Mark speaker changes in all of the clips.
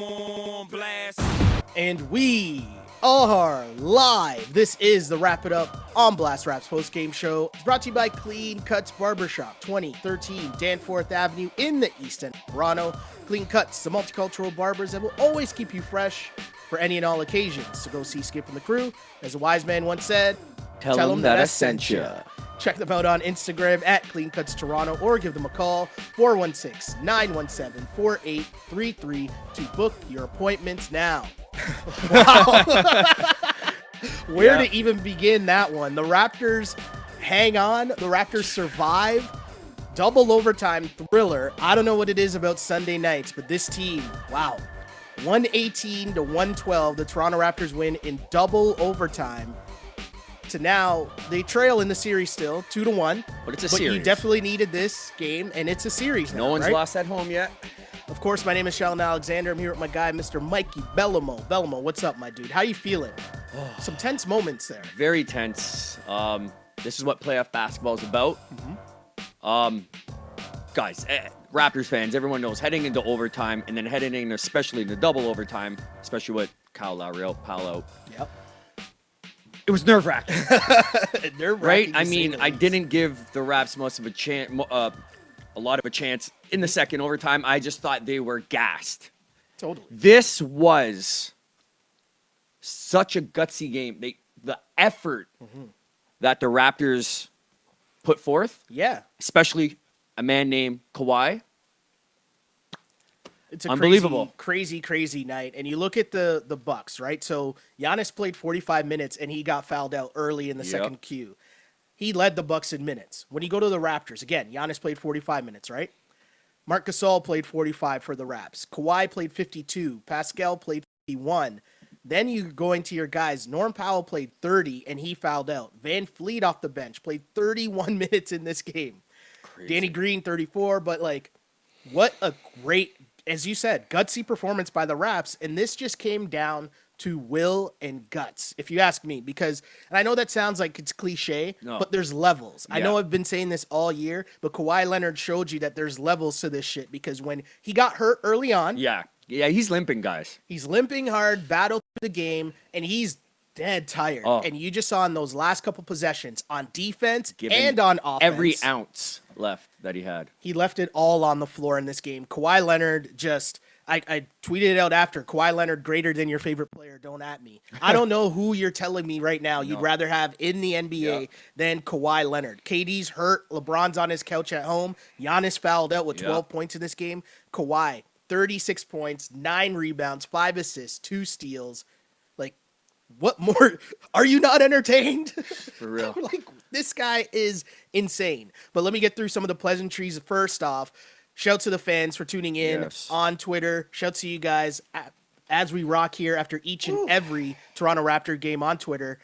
Speaker 1: on blast.
Speaker 2: And we are live. This is the Wrap It Up on Blast Raps post-game show. It's brought to you by Clean Cuts Barbershop, 2013 Danforth Avenue in the East End of Toronto. Clean Cuts, the multicultural barbers that will always keep you fresh for any and all occasions. So go see Skip and the crew. As a wise man once said,
Speaker 3: Tell them that I sent you.
Speaker 2: Check them out on Instagram at Clean Cuts Toronto or give them a call, 416-917-4833 to book your appointments now. Wow. Where to even begin that one? The Raptors hang on. The Raptors survive. Double overtime thriller. I don't know what it is about Sunday nights, but this team, wow. 118-112. The Toronto Raptors win in double overtime. To now, they trail in the series still, 2-1.
Speaker 3: But it's a series.
Speaker 2: But you definitely needed this game, and it's a series now,
Speaker 3: No one's
Speaker 2: right?
Speaker 3: lost at home yet.
Speaker 2: Of course, my name is Sheldon Alexander. I'm here with my guy, Mr. Mikey Bellamo. Bellamo, what's up, my dude? How you feeling? Some tense moments there.
Speaker 3: Very tense. This is what playoff basketball is about. Guys, Raptors fans, everyone knows heading into overtime and then heading in especially into double overtime, especially with Kyle Lowry out.
Speaker 2: Yep.
Speaker 3: It was nerve-wracking.
Speaker 2: Nerve-wracking,
Speaker 3: Right?
Speaker 2: to
Speaker 3: I
Speaker 2: say
Speaker 3: mean,
Speaker 2: the
Speaker 3: I
Speaker 2: least.
Speaker 3: didn't give the Raps much of a chance, a lot of a chance in the second overtime. I just thought they were gassed.
Speaker 2: Totally.
Speaker 3: This was such a gutsy game. The effort that the Raptors put forth,
Speaker 2: Yeah.
Speaker 3: especially a man named Kawhi.
Speaker 2: It's a
Speaker 3: Unbelievable.
Speaker 2: crazy night. And you look at the Bucks, right? So Giannis played 45 minutes and he got fouled out early in the
Speaker 3: Yep.
Speaker 2: second Q. He led the Bucks in minutes. When you go to the Raptors, again, Giannis played 45 minutes, right? Marc Gasol played 45 for the Raps. Kawhi played 52. Pascal played 51. Then you go into your guys. Norm Powell played 30 and he fouled out. Van Fleet off the bench played 31 minutes in this game.
Speaker 3: Crazy.
Speaker 2: Danny Green 34, but like what a great, as you said, gutsy performance by the Raps, and this just came down to will and guts, if you ask me, because, and I know that sounds like it's cliche,
Speaker 3: No.
Speaker 2: but there's levels. I
Speaker 3: Yeah.
Speaker 2: know I've been saying this all year, but Kawhi Leonard showed you that there's levels to this shit, because when he got hurt early on,
Speaker 3: Yeah, he's limping, guys.
Speaker 2: he's limping hard, battled through the game, and he's dead tired.
Speaker 3: Oh.
Speaker 2: And you just saw in those last couple possessions on defense
Speaker 3: Given
Speaker 2: and on offense.
Speaker 3: Every ounce left that he had.
Speaker 2: He left it all on the floor in this game. Kawhi Leonard just, I tweeted it out after, Kawhi Leonard greater than your favorite player, don't at me. I don't know who you're telling me right now you'd
Speaker 3: No.
Speaker 2: rather have in the NBA than Kawhi Leonard. KD's hurt, LeBron's on his couch at home, Giannis fouled out with 12 points in this game. Kawhi, 36 points, 9 rebounds, 5 assists, 2 steals. Like, what more? Are you not entertained?
Speaker 3: For real.
Speaker 2: Like, this guy is insane. But let me get through some of the pleasantries. First off, shout to the fans for tuning in
Speaker 3: Yes.
Speaker 2: on Twitter. Shout to you guys as we rock here after each and every Toronto Raptor game on Twitter,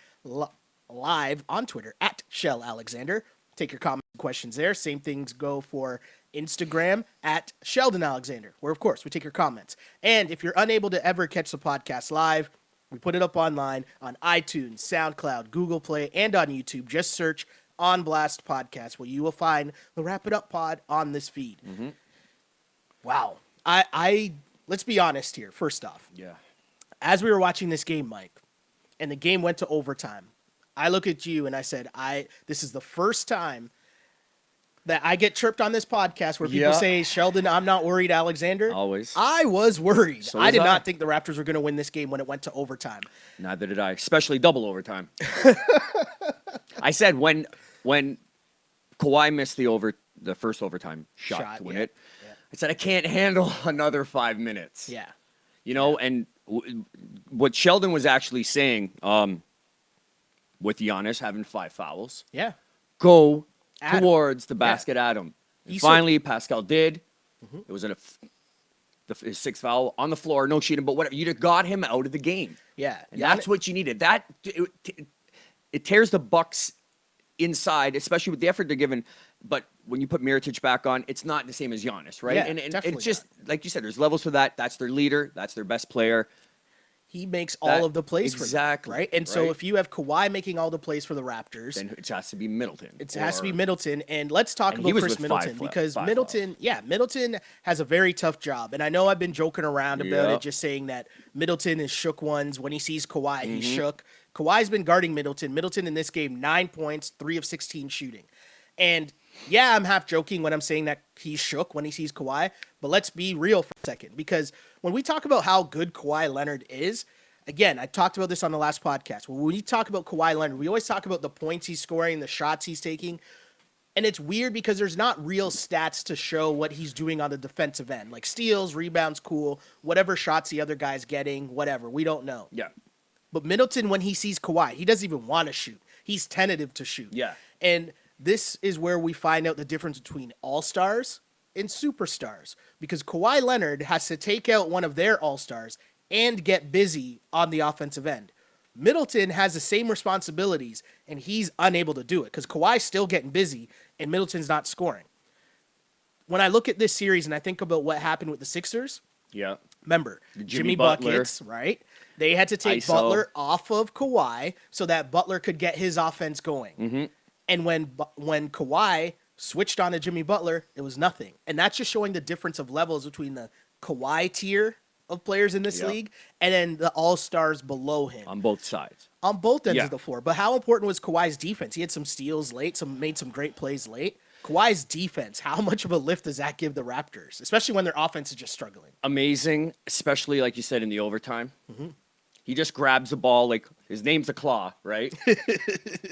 Speaker 2: live on Twitter at Shell Alexander. Take your comments and questions there. Same things go for Instagram at Sheldon Alexander, where, of course, we take your comments. And if you're unable to ever catch the podcast live, we put it up online on iTunes, SoundCloud, Google Play, and on YouTube. Just search On Blast Podcast, where you will find the Wrap It Up pod on this feed. Wow. I let's be honest here, first off.
Speaker 3: Yeah.
Speaker 2: As we were watching this game, Mike, and the game went to overtime, I look at you and I said, this is the first time that I get tripped on this podcast where people
Speaker 3: Yeah.
Speaker 2: say, Sheldon, I'm not worried, Alexander.
Speaker 3: Always.
Speaker 2: I was worried.
Speaker 3: So
Speaker 2: I
Speaker 3: was
Speaker 2: did
Speaker 3: I.
Speaker 2: not think the Raptors were going to win this game when it went to overtime.
Speaker 3: Neither did I, especially double overtime. I said when Kawhi missed the first overtime shot to win
Speaker 2: yeah.
Speaker 3: it, I said I can't handle another 5 minutes.
Speaker 2: Yeah.
Speaker 3: You know, and what Sheldon was actually saying, with Giannis having 5 fouls,
Speaker 2: Yeah.
Speaker 3: go
Speaker 2: At him.
Speaker 3: towards the basket at him. And
Speaker 2: He said-
Speaker 3: finally, Pascal did. It was his 6th foul on the floor, no cheating, but whatever. You just got him out of the game.
Speaker 2: Yeah.
Speaker 3: And that's what you needed. It tears the Bucks inside, especially with the effort they're giving. But when you put Mirotic back on, it's not the same as Giannis, right?
Speaker 2: Yeah,
Speaker 3: and
Speaker 2: definitely
Speaker 3: it's just like you said. There's levels for that. That's their leader. That's their best player.
Speaker 2: he makes all of the plays
Speaker 3: exactly,
Speaker 2: for them, right? And so if you have Kawhi making all the plays for the Raptors,
Speaker 3: then it has to be Middleton.
Speaker 2: It has to be Middleton. And let's talk about Chris Middleton because Middleton has a very tough job. And I know I've been joking around about it, just saying that Middleton is shook ones. When he sees Kawhi, he's shook. Kawhi's been guarding Middleton. Middleton in this game, 9 points, 3 of 16 shooting. And yeah, I'm half joking when I'm saying that he's shook when he sees Kawhi, but let's be real for a second, because when we talk about how good Kawhi Leonard is, again, I talked about this on the last podcast. When we talk about Kawhi Leonard, we always talk about the points he's scoring, the shots he's taking, and it's weird because there's not real stats to show what he's doing on the defensive end, like steals, rebounds, cool, whatever shots the other guy's getting, whatever, we don't know.
Speaker 3: Yeah.
Speaker 2: But Middleton, when he sees Kawhi, he doesn't even want to shoot. He's tentative to shoot.
Speaker 3: Yeah.
Speaker 2: And this is where we find out the difference between all-stars and superstars, because Kawhi Leonard has to take out one of their all-stars and get busy on the offensive end. Middleton has the same responsibilities, and he's unable to do it because Kawhi's still getting busy and Middleton's not scoring. When I look at this series and I think about what happened with the Sixers, remember, Jimmy Buckets, right? They had to take Butler off of Kawhi so that Butler could get his offense going. And when Kawhi switched on to Jimmy Butler, it was nothing. And that's just showing the difference of levels between the Kawhi tier of players in this league and then the all-stars below him.
Speaker 3: On both sides.
Speaker 2: On both ends of the floor. But how important was Kawhi's defense? He had some steals late, made some great plays late. Kawhi's defense, how much of a lift does that give the Raptors, especially when their offense is just struggling?
Speaker 3: Amazing, especially like you said in the overtime. He just grabs the ball like his name's a Claw, right?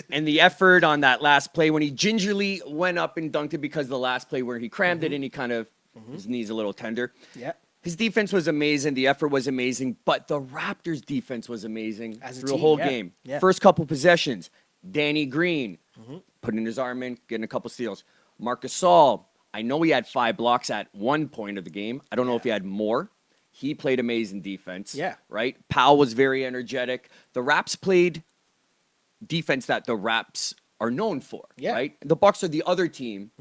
Speaker 3: And the effort on that last play when he gingerly went up and dunked it because the last play where he crammed it and he kind of, his knee's a little tender.
Speaker 2: Yeah.
Speaker 3: His defense was amazing. The effort was amazing. But the Raptors' defense was amazing through the whole game.
Speaker 2: Yeah.
Speaker 3: First couple possessions, Danny Green putting his arm in, getting a couple steals. Marc Gasol, I know he had 5 blocks at one point of the game. I don't know if he had more. He played amazing defense.
Speaker 2: Yeah.
Speaker 3: Right? Powell was very energetic. The Raps played defense that the Raps are known for.
Speaker 2: Yeah.
Speaker 3: Right? The Bucks are the other team,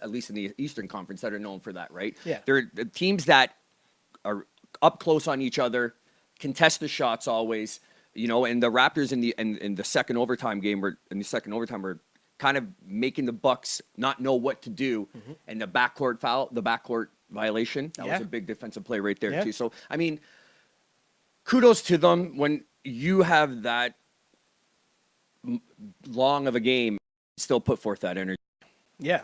Speaker 3: at least in the Eastern Conference, that are known for that, right?
Speaker 2: Yeah.
Speaker 3: They're the teams that are up close on each other, contest the shots always, you know, and the Raptors in the second overtime game were kind of making the Bucks not know what to do. And the backcourt violation, that was a big defensive play right there too. So I mean, kudos to them when you have that long of a game, still put forth that energy.
Speaker 2: Yeah.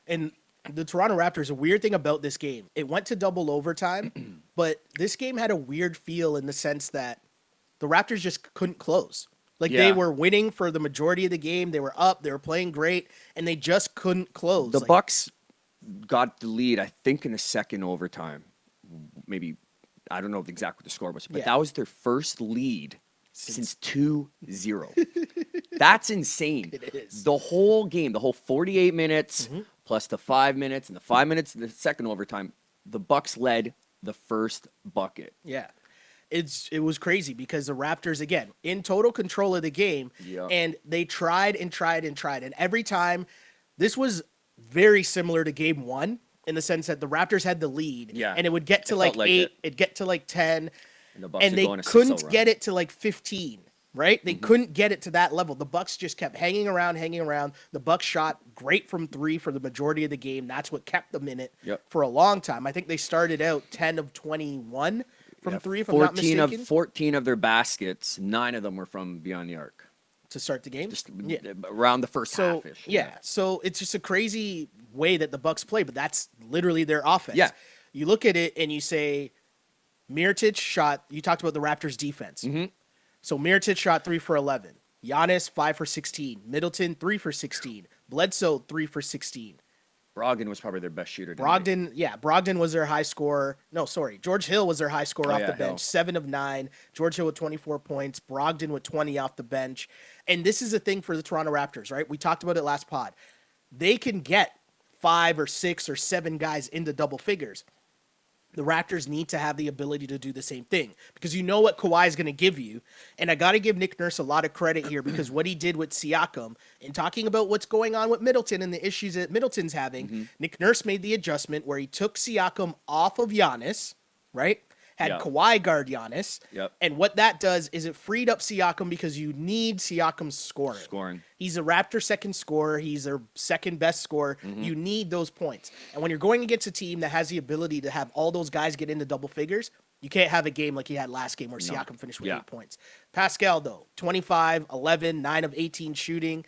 Speaker 2: And the Toronto Raptors, a weird thing about this game, it went to double overtime, but this game had a weird feel in the sense that the Raptors just couldn't close. Like they were winning for the majority of the game. They were up, they were playing great, and they just couldn't close.
Speaker 3: The Bucks got the lead, I think, in the second overtime. Maybe, I don't know exactly what the score was, but that was their first lead since 2-0. That's insane.
Speaker 2: It is.
Speaker 3: The whole game, the whole 48 minutes, plus the 5 minutes, and the 5 minutes in the second overtime, the Bucks led the first bucket.
Speaker 2: Yeah. It was crazy because the Raptors, again, in total control of the game, and they tried and tried and tried. And every time, this was very similar to game 1 in the sense that the Raptors had the lead, and it would get to like 8, it'd get to like 10, and they couldn't get it to like 15, right? They couldn't get it to that level. The Bucks just kept hanging around. The Bucks shot great from 3 for the majority of the game. That's what kept them in it for a long time. I think they started out 10 of 21 from 3, if I'm not mistaken.
Speaker 3: 14 of their baskets, 9 of them were from beyond the arc.
Speaker 2: To start the game?
Speaker 3: Just around the first half-ish.
Speaker 2: Yeah, so it's just a crazy way that the Bucks play, but that's literally their offense.
Speaker 3: Yeah.
Speaker 2: You look at it and you say, Mirotic shot, you talked about the Raptors' defense. So Mirotic shot 3 for 11. Giannis, 5 for 16. Middleton, 3 for 16. Bledsoe, 3 for 16.
Speaker 3: Brogdon was probably their best shooter.
Speaker 2: Brogdon was their high scorer. No, sorry. George Hill was their high scorer off the bench.
Speaker 3: Hill.
Speaker 2: 7 of 9. George Hill with 24 points. Brogdon with 20 off the bench. And this is the thing for the Toronto Raptors, right? We talked about it last pod. They can get 5 or 6 or 7 guys into double figures. The Raptors need to have the ability to do the same thing because you know what Kawhi is going to give you. And I got to give Nick Nurse a lot of credit here because what he did with Siakam and talking about what's going on with Middleton and the issues that Middleton's having, Nick Nurse made the adjustment where he took Siakam off of Giannis, right? had
Speaker 3: Yep.
Speaker 2: Kawhi guard Giannis.
Speaker 3: Yep.
Speaker 2: And what that does is it freed up Siakam because you need Siakam's scoring. He's a Raptor second scorer. He's their second best scorer. You need those points. And when you're going against a team that has the ability to have all those guys get into double figures, you can't have a game like he had last game where Siakam finished with 8 points. Pascal, though, 25, 11, 9 of 18 shooting,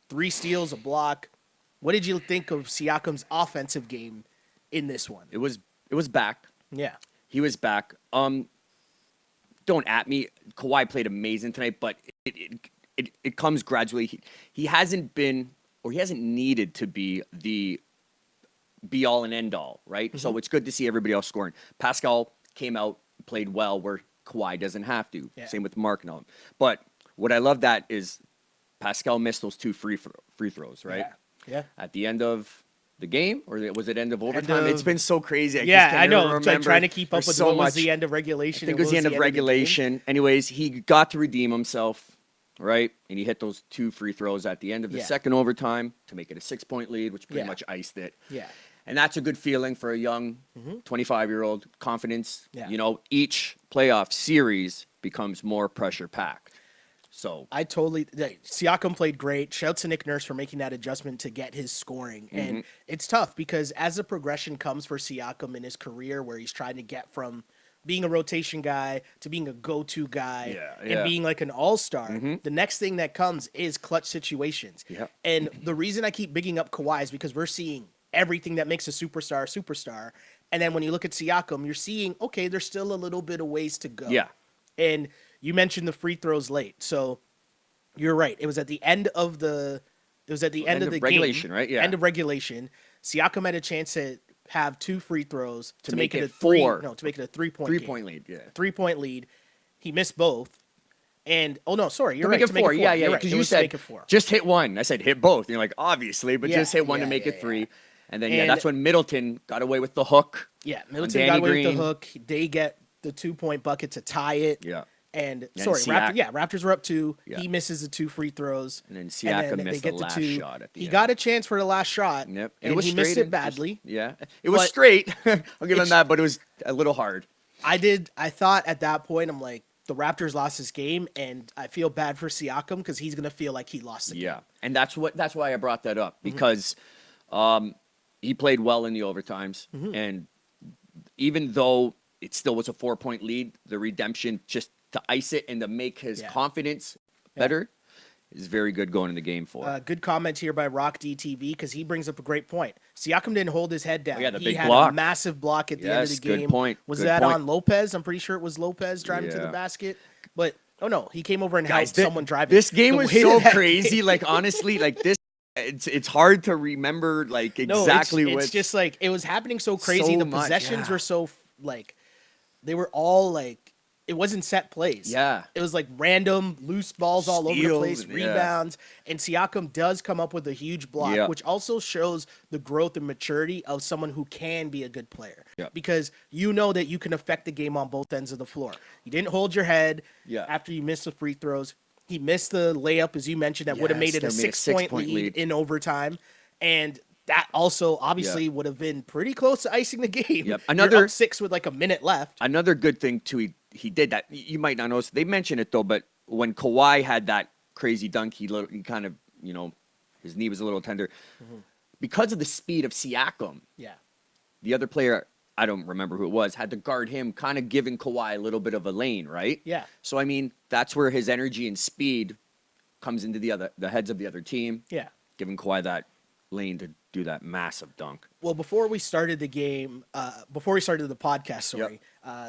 Speaker 2: 3 steals, a block. What did you think of Siakam's offensive game in this one?
Speaker 3: It was back.
Speaker 2: Yeah.
Speaker 3: He was back. Don't at me. Kawhi played amazing tonight, but it comes gradually. He hasn't been, or he hasn't needed to be the be all and end all, right? So it's good to see everybody else scoring. Pascal came out, played well where Kawhi doesn't have to.
Speaker 2: Yeah.
Speaker 3: Same with Mark and all. But what I love that is Pascal missed those 2 free throws, right?
Speaker 2: Yeah.
Speaker 3: At the end of the game, or was it end of overtime? It's been so crazy.
Speaker 2: I know.
Speaker 3: Remember.
Speaker 2: It's like trying to keep up
Speaker 3: There's
Speaker 2: with
Speaker 3: so
Speaker 2: what was
Speaker 3: much.
Speaker 2: the end of regulation.
Speaker 3: I think it was the end of regulation. Anyways, he got to redeem himself, right? And he hit those 2 free throws at the end of the second overtime to make it a 6-point lead, which pretty much iced it.
Speaker 2: Yeah.
Speaker 3: And that's a good feeling for a young 25-year-old. Confidence.
Speaker 2: Yeah.
Speaker 3: You know, each playoff series becomes more pressure packed. So
Speaker 2: Siakam played great. Shouts to Nick Nurse for making that adjustment to get his scoring. And it's tough because as the progression comes for Siakam in his career where he's trying to get from being a rotation guy to being a go-to guy and being like an all-star, the next thing that comes is clutch situations.
Speaker 3: Yeah.
Speaker 2: And the reason I keep bigging up Kawhi is because we're seeing everything that makes a superstar. And then when you look at Siakam, you're seeing, okay, there's still a little bit of ways to go.
Speaker 3: Yeah.
Speaker 2: And you mentioned the free throws late. So you're right. It was at the end of the end of the
Speaker 3: regulation,
Speaker 2: game,
Speaker 3: right? Yeah.
Speaker 2: End of regulation. Siakam had a chance to have 2 free throws to make it a
Speaker 3: 4.
Speaker 2: to make it a 3-point
Speaker 3: 3-point lead, yeah.
Speaker 2: 3-point lead. He missed both. And you're right.
Speaker 3: To make it 4, yeah. Because you said
Speaker 2: four.
Speaker 3: just hit one. I said hit both. And you're like, obviously, but just hit one to make it 3. And then
Speaker 2: And-
Speaker 3: that's when Middleton got away with the hook.
Speaker 2: Yeah,
Speaker 3: on
Speaker 2: Middleton
Speaker 3: Danny
Speaker 2: got away with
Speaker 3: Green.
Speaker 2: the hook. They get the 2-point bucket to tie it.
Speaker 3: Yeah.
Speaker 2: And
Speaker 3: Siak-
Speaker 2: Raptors were up 2.
Speaker 3: Yeah.
Speaker 2: He misses the 2 free throws.
Speaker 3: And then Siakam
Speaker 2: they
Speaker 3: missed
Speaker 2: get
Speaker 3: the last
Speaker 2: 2.
Speaker 3: shot at the
Speaker 2: He
Speaker 3: end.
Speaker 2: got a chance for the last shot.
Speaker 3: Yep.
Speaker 2: And he missed
Speaker 3: straight
Speaker 2: it
Speaker 3: and
Speaker 2: badly.
Speaker 3: It was
Speaker 2: But
Speaker 3: straight. I'll give him that, but it was a little hard.
Speaker 2: I thought at that point, I'm like, the Raptors lost this game, and I feel bad for Siakam because he's going to feel like he lost the game.
Speaker 3: Yeah. And that's why I brought that up, because he played well in the overtimes. And even though it still was a 4-point lead, the redemption just to ice it and to make his confidence better is very good going in the game for.
Speaker 2: Good comment here by Rock DTV because he brings up a great point. Siakam didn't hold his head down.
Speaker 3: Oh, yeah, the
Speaker 2: he
Speaker 3: big
Speaker 2: had
Speaker 3: block.
Speaker 2: a massive block at the end of the
Speaker 3: Yes, good
Speaker 2: game.
Speaker 3: point.
Speaker 2: Was
Speaker 3: Good
Speaker 2: that
Speaker 3: point.
Speaker 2: on Lopez? I'm pretty sure it was Lopez driving to the
Speaker 3: Yeah.
Speaker 2: basket. But, oh no, he came over and
Speaker 3: Guys,
Speaker 2: helped someone drive it.
Speaker 3: This game
Speaker 2: The
Speaker 3: was
Speaker 2: way
Speaker 3: so
Speaker 2: that
Speaker 3: crazy.
Speaker 2: game-
Speaker 3: Like, honestly, like this, it's hard to remember like exactly
Speaker 2: no,
Speaker 3: what.
Speaker 2: it's just like it was happening so crazy.
Speaker 3: So
Speaker 2: the
Speaker 3: much,
Speaker 2: possessions
Speaker 3: yeah.
Speaker 2: were so like they were all like it wasn't set plays.
Speaker 3: Yeah.
Speaker 2: It was like random loose balls all over the
Speaker 3: Steals,
Speaker 2: place,
Speaker 3: yeah.
Speaker 2: rebounds, and Siakam does come up with a huge block,
Speaker 3: Yeah.
Speaker 2: which also shows the growth and maturity of someone who can be a good player.
Speaker 3: Yeah.
Speaker 2: Because you know that you can affect the game on both ends of the floor. You didn't hold your head
Speaker 3: Yeah.
Speaker 2: after you missed the free throws. He missed the layup, as you mentioned, that would have
Speaker 3: Yes,
Speaker 2: made it a
Speaker 3: that made a
Speaker 2: 6-point
Speaker 3: six-point
Speaker 2: lead
Speaker 3: lead.
Speaker 2: in overtime. And that also obviously would have been pretty close to icing the game.
Speaker 3: Yep.
Speaker 2: You're up 6 with like a minute left.
Speaker 3: Another good thing too, he did that. You might not notice. They mentioned it though, but when Kawhi had that crazy dunk, he kind of, his knee was a little tender because of the speed of Siakam.
Speaker 2: Yeah.
Speaker 3: The other player, I don't remember who it was, had to guard him, kind of giving Kawhi a little bit of a lane, right?
Speaker 2: Yeah.
Speaker 3: So I mean, that's where his energy and speed comes into the heads of the other team,
Speaker 2: Yeah.
Speaker 3: giving Kawhi that lane to do that massive dunk.
Speaker 2: Well, before we started the game, before we started the podcast, sorry,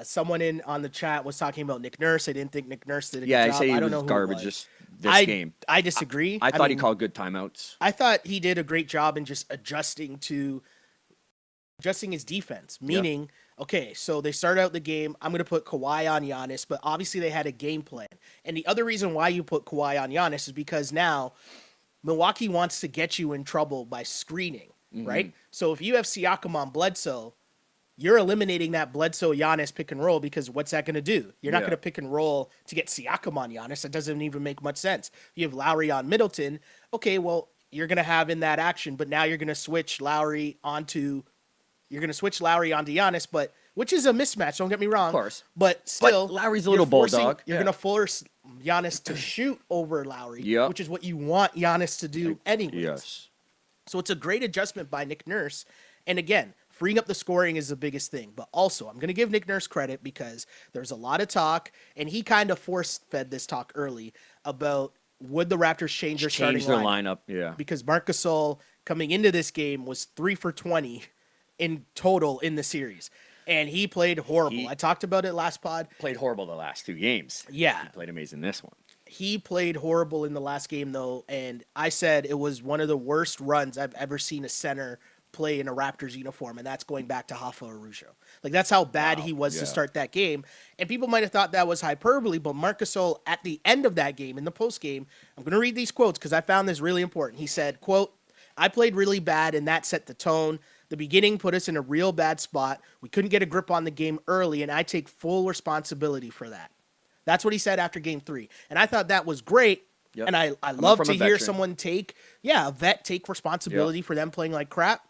Speaker 2: someone on the chat was talking about Nick Nurse. I didn't think Nick Nurse did a
Speaker 3: Yeah,
Speaker 2: good
Speaker 3: I
Speaker 2: job.
Speaker 3: say he
Speaker 2: I don't
Speaker 3: was
Speaker 2: know who
Speaker 3: garbage
Speaker 2: it was.
Speaker 3: this game.
Speaker 2: I disagree.
Speaker 3: I thought he
Speaker 2: mean,
Speaker 3: called good timeouts.
Speaker 2: I thought he did a great job in just adjusting his defense. Meaning, okay, so they start out the game. I'm going to put Kawhi on Giannis, but obviously they had a game plan. And the other reason why you put Kawhi on Giannis is because now Milwaukee wants to get you in trouble by screening, right? So if you have Siakam on Bledsoe, you're eliminating that Bledsoe Giannis pick and roll because what's that going to do? You're not
Speaker 3: Yeah.
Speaker 2: going to pick and roll to get Siakam on Giannis. That doesn't even make much sense. You have Lowry on Middleton. Okay, well, you're going to have in that action, but now you're going to switch Lowry onto Giannis, but which is a mismatch. Don't get me wrong.
Speaker 3: Of course.
Speaker 2: But still,
Speaker 3: But Lowry's a
Speaker 2: you're
Speaker 3: little
Speaker 2: forcing-
Speaker 3: bulldog.
Speaker 2: You're
Speaker 3: Yeah.
Speaker 2: going to force Giannis to shoot over Lowry,
Speaker 3: Yep.
Speaker 2: which is what you want Giannis to do anyways.
Speaker 3: Yes.
Speaker 2: So it's a great adjustment by Nick Nurse. And again, freeing up the scoring is the biggest thing. But also, I'm going to give Nick Nurse credit because there's a lot of talk, and he kind of force-fed this talk early about would the Raptors change their starting
Speaker 3: Change their
Speaker 2: lineup.
Speaker 3: lineup. Yeah.
Speaker 2: Because Marc Gasol, coming into this game, was 3 for 20 in total in the series. And he played horrible. I talked about it last pod.
Speaker 3: Played horrible the last 2 games.
Speaker 2: Yeah.
Speaker 3: He played amazing this one.
Speaker 2: He played horrible in the last game, though, and I said it was one of the worst runs I've ever seen a center play in a Raptors uniform, and that's going back to Rafa Arujo. Like, that's how bad he was to start that game. And people might have thought that was hyperbole, but Marc Gasol, at the end of that game, in the postgame, I'm going to read these quotes because I found this really important. He said, quote, "I played really bad, and that set the tone. The beginning put us in a real bad spot. We couldn't get a grip on the game early, and I take full responsibility for that." That's what he said after game 3. And I thought that was great. Yep. And I love to hear someone a vet take responsibility for them playing like crap.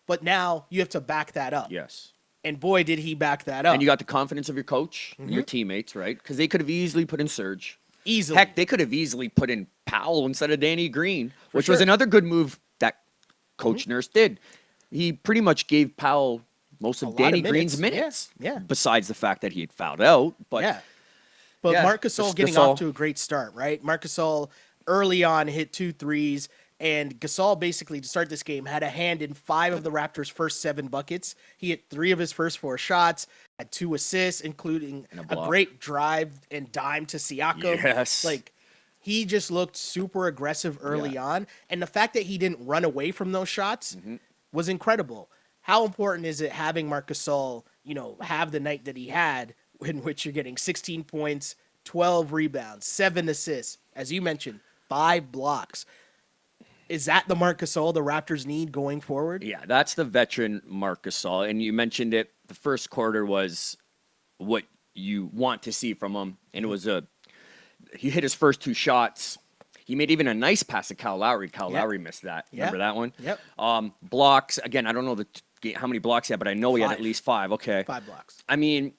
Speaker 2: But now you have to back that up.
Speaker 3: Yes.
Speaker 2: And boy, did he back that up.
Speaker 3: And you got the confidence of your coach and your teammates, right? Because they could have easily put in Serge.
Speaker 2: Easily.
Speaker 3: Heck, they could have easily put in Powell instead of Danny Green, which was
Speaker 2: sure.
Speaker 3: another good move that Coach Nurse did. He pretty much gave Powell most of Danny Green's minutes.
Speaker 2: Yeah.
Speaker 3: Besides the fact that he had fouled out. But
Speaker 2: yeah. But
Speaker 3: yeah,
Speaker 2: Marc Gasol getting off to a great start, right? Marc Gasol early on hit 2 threes, and Gasol basically, to start this game, had a hand in 5 of the Raptors' first 7 buckets. He hit 3 of his first 4 shots, had 2 assists, including a great drive and dime to Siakam.
Speaker 3: Yes.
Speaker 2: Like, he just looked super aggressive early on, and the fact that he didn't run away from those shots was incredible. How important is it having Marc Gasol, have the night that he had, in which you're getting 16 points, 12 rebounds, 7 assists, as you mentioned, 5 blocks. Is that the Marc Gasol the Raptors need going forward?
Speaker 3: Yeah, that's the veteran Marc Gasol. And you mentioned it, the first quarter was what you want to see from him. And it was he hit his first 2 shots. He made even a nice pass to Kyle Lowry. Kyle Lowry missed that. Remember that one?
Speaker 2: Yep.
Speaker 3: Blocks, again, I don't know how many blocks he had, but I know he had at least 5. Okay.
Speaker 2: 5 blocks.
Speaker 3: I mean,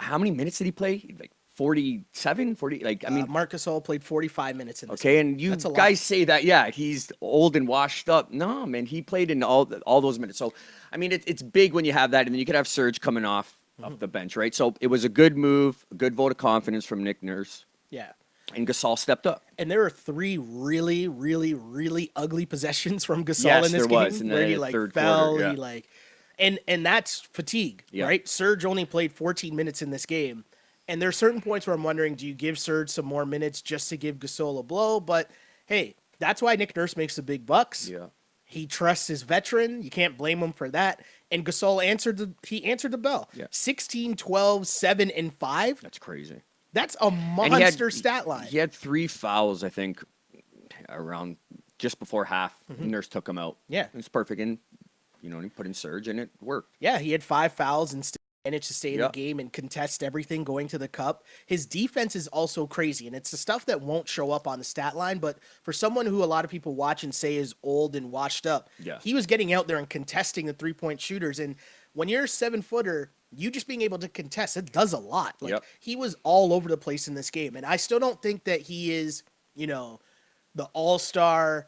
Speaker 3: how many minutes did he play? Like 47, 40? Like, I mean,
Speaker 2: Marc Gasol played 45 minutes in this
Speaker 3: okay,
Speaker 2: game.
Speaker 3: and you guys say that, he's old and washed up. No, man, he played in all those minutes. So, I mean, it's big when you have that, and then you could have Serge coming off the bench, right? So it was a good move, a good vote of confidence from Nick Nurse.
Speaker 2: Yeah.
Speaker 3: And Gasol stepped up.
Speaker 2: And there were 3 really, really, really ugly possessions from Gasol in this game where he fell,
Speaker 3: quarter,
Speaker 2: and that's fatigue, right? Serge only played 14 minutes in this game. And there are certain points where I'm wondering, do you give Serge some more minutes just to give Gasol a blow? But hey, that's why Nick Nurse makes the big bucks.
Speaker 3: Yeah.
Speaker 2: He trusts his veteran. You can't blame him for that. And Gasol answered the bell.
Speaker 3: Yeah.
Speaker 2: 16, 12, 7, and 5.
Speaker 3: That's crazy.
Speaker 2: That's a monster stat line.
Speaker 3: He had 3 fouls, I think, around just before half. Nurse took him out.
Speaker 2: Yeah.
Speaker 3: It's perfect. And, he put in Serge, and it worked.
Speaker 2: Yeah, he had 5 fouls and still managed to stay in the game and contest everything going to the cup. His defense is also crazy, and it's the stuff that won't show up on the stat line, but for someone who a lot of people watch and say is old and washed up, he was getting out there and contesting the 3-point shooters. And when you're a 7-footer, you just being able to contest, it does a lot. Like, he was all over the place in this game, and I still don't think that he is, the all-star,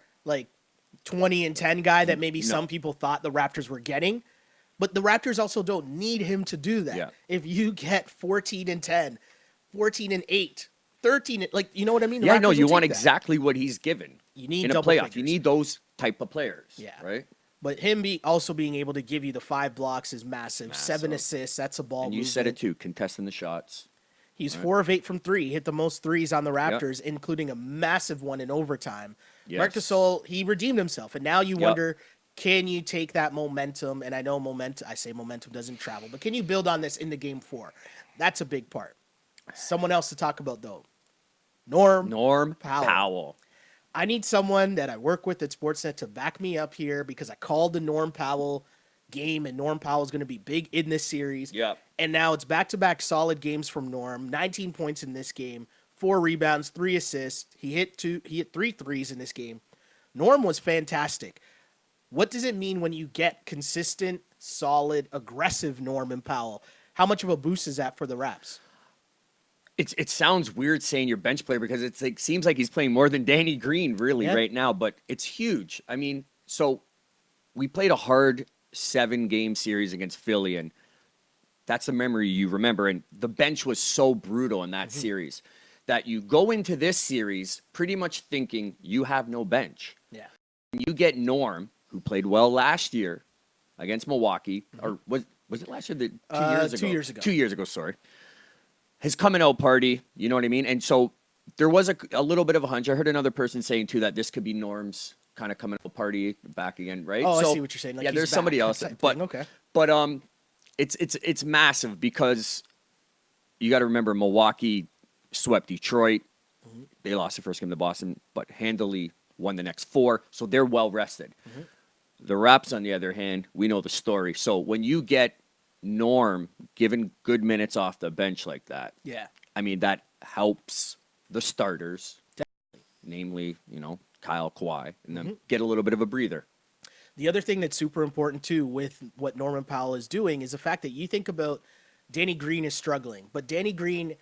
Speaker 2: 20 and 10 guy that maybe some people thought the Raptors were getting. But the Raptors also don't need him to do that. Yeah. If you get 14 and 10, 14 and 8, 13, you know what I mean?
Speaker 3: Yeah, no, you want exactly what he's given.
Speaker 2: You need
Speaker 3: in a playoff. Figures. You need those type of players. Yeah. Right?
Speaker 2: But him also being able to give you the 5 blocks is massive. 7 assists, that's a ball.
Speaker 3: And you said it too, contesting the shots.
Speaker 2: He's 4 of 8 from 3. He hit the most threes on the Raptors, including a massive one in overtime. Yes. Marc Gasol, he redeemed himself. And now you wonder, can you take that momentum? And I know I say momentum doesn't travel, but can you build on this into game 4? That's a big part. Someone else to talk about, though. Norm Powell. I need someone that I work with at Sportsnet to back me up here because I called the Norm Powell game, and Norm Powell is going to be big in this series.
Speaker 3: Yeah.
Speaker 2: And now it's back-to-back solid games from Norm. 19 points in this game, 4 rebounds, 3 assists. He hit 3 threes in this game. Norm was fantastic. What does it mean when you get consistent, solid, aggressive Norman Powell? How much of a boost is that for the Raps?
Speaker 3: It sounds weird saying your bench player because it's like seems like he's playing more than Danny Green really right now, but it's huge. I mean, so we played a hard 7-game series against Philly, and that's a memory you remember. And the bench was so brutal in that series that you go into this series pretty much thinking you have no bench.
Speaker 2: Yeah.
Speaker 3: You get Norm, who played well last year against Milwaukee, or was it last year? 2 years ago.
Speaker 2: 2 years ago.
Speaker 3: 2 years ago, sorry. His coming out party, you know what I mean? And so there was a little bit of a hunch. I heard another person saying, too, that this could be Norm's kind of coming out party back again, right?
Speaker 2: Oh,
Speaker 3: so,
Speaker 2: I see what you're saying. Like
Speaker 3: yeah,
Speaker 2: he's
Speaker 3: there's
Speaker 2: back,
Speaker 3: somebody else. But,
Speaker 2: okay.
Speaker 3: But it's massive because you got to remember Milwaukee swept Detroit. They lost the first game to Boston, but handily won the next 4. So they're well rested. The Raps, on the other hand, we know the story. So when you get Norm given good minutes off the bench like that,
Speaker 2: Yeah.
Speaker 3: I mean, that helps the starters, namely, Kyle, Kawhi, and then get a little bit of a breather.
Speaker 2: The other thing that's super important, too, with what Norman Powell is doing is the fact that you think about Danny Green is struggling, but Danny Green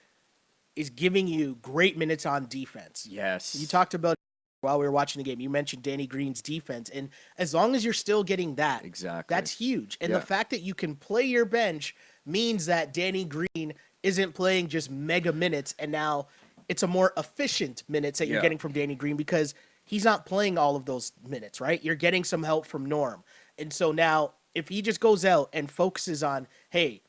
Speaker 2: is giving you great minutes on defense.
Speaker 3: Yes.
Speaker 2: You talked about while we were watching the game, you mentioned Danny Green's defense, and as long as you're still getting that,
Speaker 3: Exactly.
Speaker 2: that's huge. And the fact that you can play your bench means that Danny Green isn't playing just mega minutes, and now it's a more efficient minutes that you're getting from Danny Green because he's not playing all of those minutes, right? You're getting some help from Norm. And so now if he just goes out and focuses on, hey,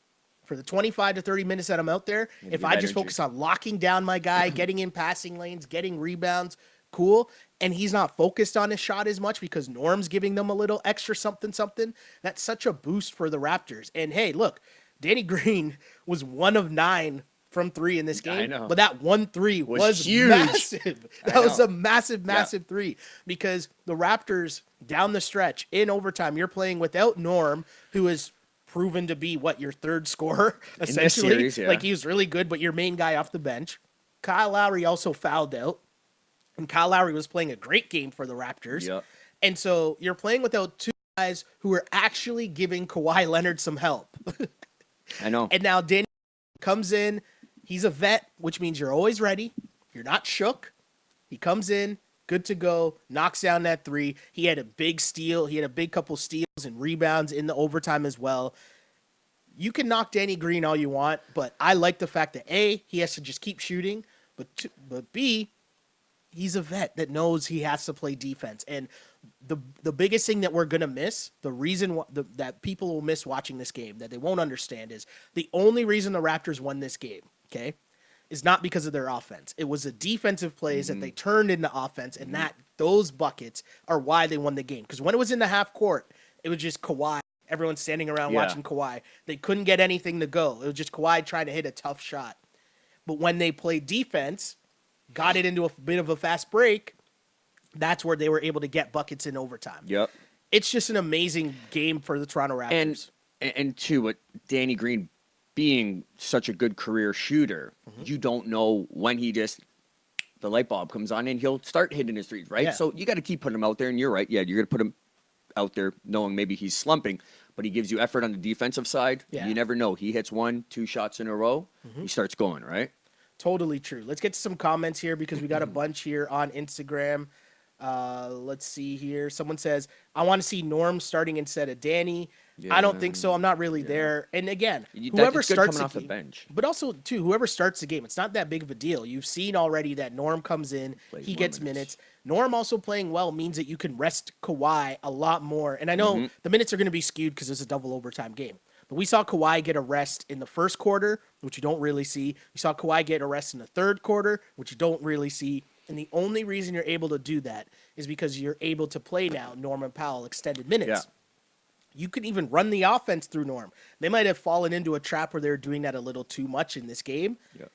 Speaker 2: for the 25 to 30 minutes that I'm out there, if I just focus on locking down my guy, getting in passing lanes, getting rebounds, cool, and he's not focused on his shot as much because Norm's giving them a little extra something, that's such a boost for the Raptors. And hey, look, Danny Green was 1 of 9 from 3 in this game.
Speaker 3: I know.
Speaker 2: But that 1 3 was
Speaker 3: huge.
Speaker 2: Massive. That was a massive 3 because the Raptors down the stretch in overtime, you're playing without Norm, who is proven to be your third scorer essentially.
Speaker 3: In this series,
Speaker 2: Like he was really good, but your main guy off the bench. Kyle Lowry also fouled out. And Kyle Lowry was playing a great game for the Raptors.
Speaker 3: Yep.
Speaker 2: And so you're playing without 2 guys who are actually giving Kawhi Leonard some help.
Speaker 3: I know.
Speaker 2: And now Danny comes in. He's a vet, which means you're always ready. You're not shook. He comes in, good to go, knocks down that 3. He had a big steal. He had a big couple steals and rebounds in the overtime as well. You can knock Danny Green all you want, but I like the fact that A, he has to just keep shooting, but B, he's a vet that knows he has to play defense. And the biggest thing that we're going to miss, the reason that people will miss watching this game, that they won't understand, is the only reason the Raptors won this game, okay, is not because of their offense. It was the defensive plays that they turned into offense, and those buckets are why they won the game. Because when it was in the half court, it was just Kawhi. Everyone's standing around watching Kawhi. They couldn't get anything to go. It was just Kawhi trying to hit a tough shot. But when they played defense, got it into a bit of a fast break, that's where they were able to get buckets in overtime.
Speaker 3: Yep.
Speaker 2: It's just an amazing game for the Toronto Raptors.
Speaker 3: And too, with Danny Green being such a good career shooter, you don't know when the light bulb comes on and he'll start hitting his threes, right?
Speaker 2: Yeah.
Speaker 3: So you got to keep putting him out there, and you're right. Yeah, you're going to put him out there knowing maybe he's slumping, but he gives you effort on the defensive side.
Speaker 2: Yeah.
Speaker 3: You never know. He hits 1, 2 shots in a row, he starts going, right?
Speaker 2: Totally true. Let's get to some comments here because we got a bunch here on Instagram. Let's see here. Someone says, I want to see Norm starting instead of Danny. I don't think so. I'm not really there. And again, whoever starts
Speaker 3: coming off
Speaker 2: the
Speaker 3: the bench.
Speaker 2: But also, too, whoever starts the game, it's not that big of a deal. You've seen already that Norm comes in, he gets minutes. Norm also playing well means that you can rest Kawhi a lot more. And I know the minutes are going to be skewed because it's a double overtime game. But we saw Kawhi get a rest in the first quarter, which you don't really see. We saw Kawhi get a rest in the third quarter, which you don't really see. And the only reason you're able to do that is because you're able to play now Norman Powell extended minutes.
Speaker 3: Yeah.
Speaker 2: You could even run the offense through Norm. They might have fallen into a trap where they're doing that a little too much in this game.
Speaker 3: Yeah.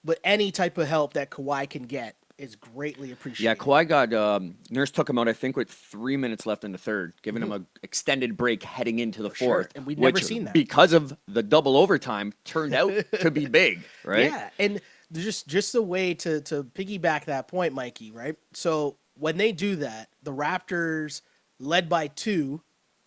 Speaker 2: But any type of help that Kawhi can get is greatly appreciated.
Speaker 3: Yeah, Kawhi got Nurse took him out, I think, with 3 minutes left in the third, giving him an extended break heading into the fourth.
Speaker 2: And we'd never
Speaker 3: which,
Speaker 2: seen that.
Speaker 3: because of the double overtime, turned out to be big, right?
Speaker 2: Yeah, and just the way to piggyback that point, Mikey, right? So when they do that, the Raptors led by 2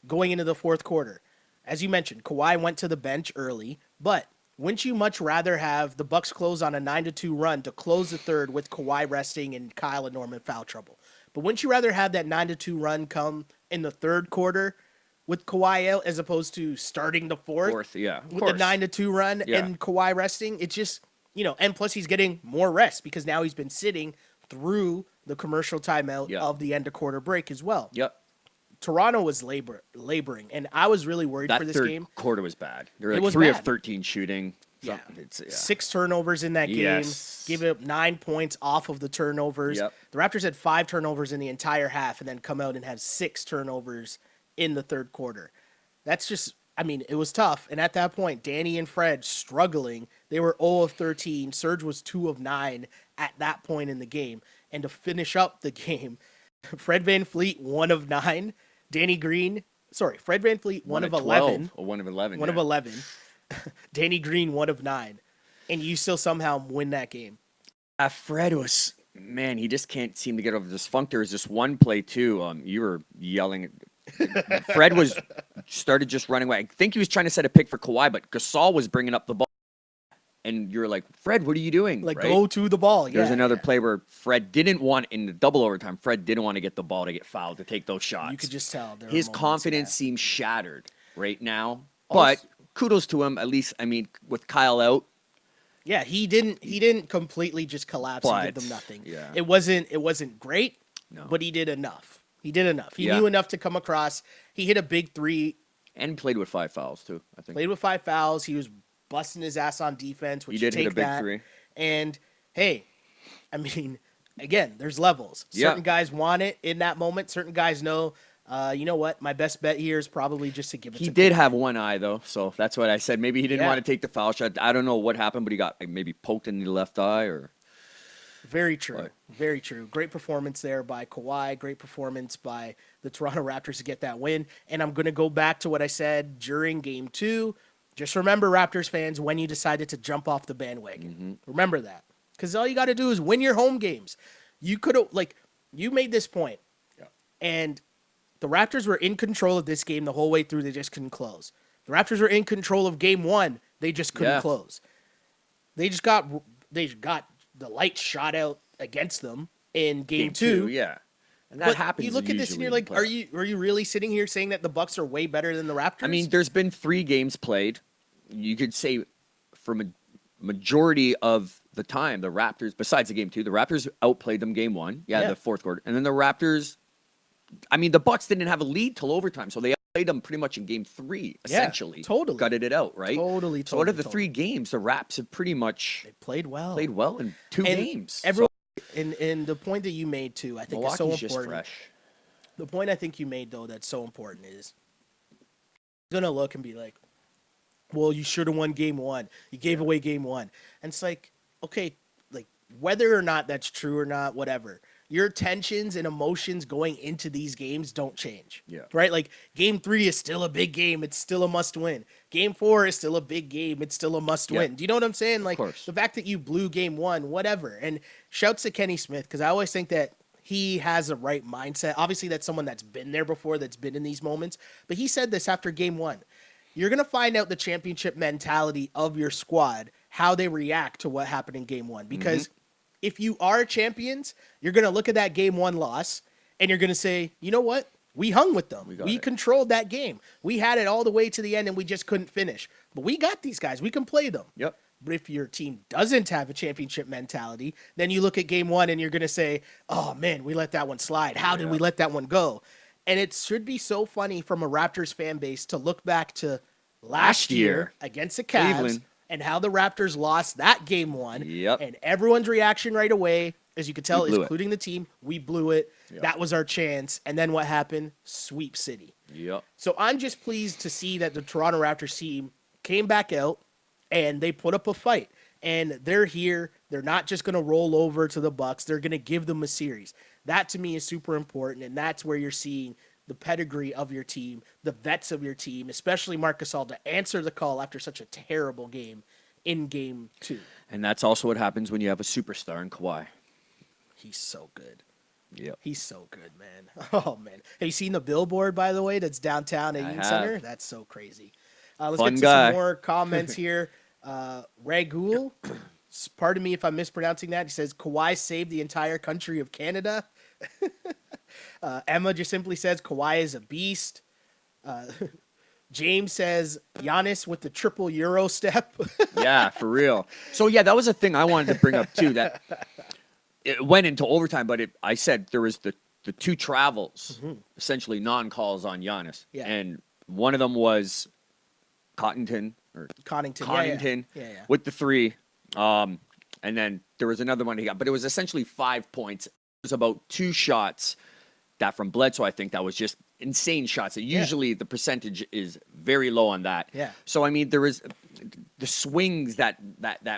Speaker 2: going into the fourth quarter. As you mentioned, Kawhi went to the bench early, but wouldn't you much rather have the Bucks close on a 9-2 run to close the third with Kawhi resting and Kyle and Norman foul trouble? But wouldn't you rather have that 9-2 run come in the third quarter with Kawhi out as opposed to starting the fourth
Speaker 3: yeah,
Speaker 2: with the 9-2 run and Kawhi resting? It's just, and plus he's getting more rest because now he's been sitting through the commercial timeout of the end of quarter break as well.
Speaker 3: Yep.
Speaker 2: Toronto was laboring, and I was really worried for this game.
Speaker 3: That third quarter was bad. They were like
Speaker 2: was
Speaker 3: 3
Speaker 2: bad.
Speaker 3: of 13 shooting.
Speaker 2: Yeah.
Speaker 3: It's,
Speaker 2: 6 turnovers in that game.
Speaker 3: Yes.
Speaker 2: Gave up 9 points off of the turnovers.
Speaker 3: Yep.
Speaker 2: The Raptors had 5 turnovers in the entire half and then come out and have 6 turnovers in the third quarter. That's just, it was tough. And at that point, Danny and Fred struggling. They were 0 of 13. Serge was 2 of 9 at that point in the game. And to finish up the game, Fred VanVleet, 1 of 9. Fred VanVleet, 1 of 11.
Speaker 3: 1 of 11.
Speaker 2: 1 of 11. Danny Green, 1 of 9. And you still somehow win that game.
Speaker 3: Fred was, man, he just can't seem to get over this funk. There was this one play, too. You were yelling. Fred started just running away. I think he was trying to set a pick for Kawhi, but Gasol was bringing up the ball. And you're like, Fred, what are you doing?
Speaker 2: Like, go to the ball.
Speaker 3: There's another play where Fred didn't want, in the double overtime, Fred didn't want to get the ball to get fouled, to take those shots.
Speaker 2: You could just tell.
Speaker 3: His confidence seems shattered right now. But kudos to him, at least, with Kyle out.
Speaker 2: Yeah, he didn't completely just collapse and give them nothing.
Speaker 3: Yeah.
Speaker 2: It wasn't great, but he did enough. He knew enough to come across. He hit a big 3.
Speaker 3: And played with 5 fouls, too, I think.
Speaker 2: Played with 5 fouls. He was busting his ass on defense, which
Speaker 3: he did hit a big 3.
Speaker 2: And hey, again, there's levels. Certain guys want it in that moment. Certain guys know, you know what? My best bet here is probably just to give it.
Speaker 3: He did have one eye though, so that's what I said. Maybe he didn't want to take the foul shot. I don't know what happened, but he got maybe poked in the left eye or.
Speaker 2: Very true. Very true. Great performance there by Kawhi. Great performance by the Toronto Raptors to get that win. And I'm going to go back to what I said during Game 2. Just remember, Raptors fans, when you decided to jump off the bandwagon. Mm-hmm. Remember that. Because all you got to do is win your home games. You could have, you made this point. Yeah. And the Raptors were in control of this game the whole way through. They just couldn't close. The Raptors were in control of Game 1. They just couldn't close. They got the light shot out against them in Game 2.
Speaker 3: Yeah. And that happens.
Speaker 2: You look at this and you're like, are you really sitting here saying that the Bucks are way better than the Raptors?
Speaker 3: There's been 3 games played. You could say for majority of the time, the Raptors, besides the Game 2, the Raptors outplayed them Game 1. The fourth quarter. And then the Raptors, the Bucks didn't have a lead till overtime, so they outplayed them pretty much in Game 3, essentially.
Speaker 2: Totally.
Speaker 3: Gutted it out, right?
Speaker 2: Totally.
Speaker 3: So out of the 3 games, the Raps have pretty much
Speaker 2: played well
Speaker 3: in 2 games.
Speaker 2: And the point that you made, too, I think is so important. Just fresh. The point I think you made, though, that's so important is going to look and be like, well, you should have won Game 1. You gave away Game 1. And it's like, okay, whether or not that's true or not, whatever, your tensions and emotions going into these games don't change.
Speaker 3: Yeah.
Speaker 2: Right? Game 3 is still a big game. It's still a must win. Game 4 is still a big game. It's still a must win. Do you know what I'm saying? The fact that you blew Game 1, whatever. And shouts to Kenny Smith, because I always think that he has a right mindset. Obviously, that's someone that's been there before, that's been in these moments. But he said this after Game 1. You're going to find out the championship mentality of your squad, how they react to what happened in Game 1. Because if you are champions, you're going to look at that Game 1 loss, and you're going to say, you know what? We hung with them. We controlled that game. We had it all the way to the end, and we just couldn't finish. But we got these guys. We can play them.
Speaker 3: Yep.
Speaker 2: But if your team doesn't have a championship mentality, then you look at Game 1, and you're going to say, oh, man, we let that one slide. How did we let that one go? And it should be so funny from a Raptors fan base to look back to last year against the Cavs
Speaker 3: Cleveland.
Speaker 2: And how the Raptors lost that Game 1.
Speaker 3: Yep.
Speaker 2: And everyone's reaction right away, as you could tell, including the team, we blew it. Yep. That was our chance. And then what happened? Sweep City.
Speaker 3: Yep.
Speaker 2: So I'm just pleased to see that the Toronto Raptors team came back out and they put up a fight. And they're here. They're not just going to roll over to the Bucks. They're going to give them a series. That to me is super important. And that's where you're seeing the pedigree of your team, the vets of your team, especially Marc Gasol, to answer the call after such a terrible game in Game 2.
Speaker 3: And that's also what happens when you have a superstar in Kawhi.
Speaker 2: He's so good.
Speaker 3: Yeah.
Speaker 2: He's so good, man. Oh man, have you seen the billboard, by the way, that's downtown at
Speaker 3: I
Speaker 2: Union
Speaker 3: have.
Speaker 2: Center? That's so crazy. Let's
Speaker 3: Fun
Speaker 2: get to
Speaker 3: guy.
Speaker 2: some more comments here. Ragul, pardon me if I'm mispronouncing that. He says Kawhi saved the entire country of Canada. Emma just simply says Kawhi is a beast. James says Giannis with the triple Euro step.
Speaker 3: Yeah, for real. So yeah, that was a thing I wanted to bring up too. That it went into overtime, but I said there was the two travels, essentially non-calls on Giannis,
Speaker 2: Yeah.
Speaker 3: and one of them was Connington
Speaker 2: Connington. Yeah.
Speaker 3: with the three, and then there was another one he got, but it was essentially 5 points. It was about 2 shots that from Bledsoe, I think that was just insane shots. And usually the percentage is very low on that.
Speaker 2: Yeah.
Speaker 3: So I mean, there was the swings that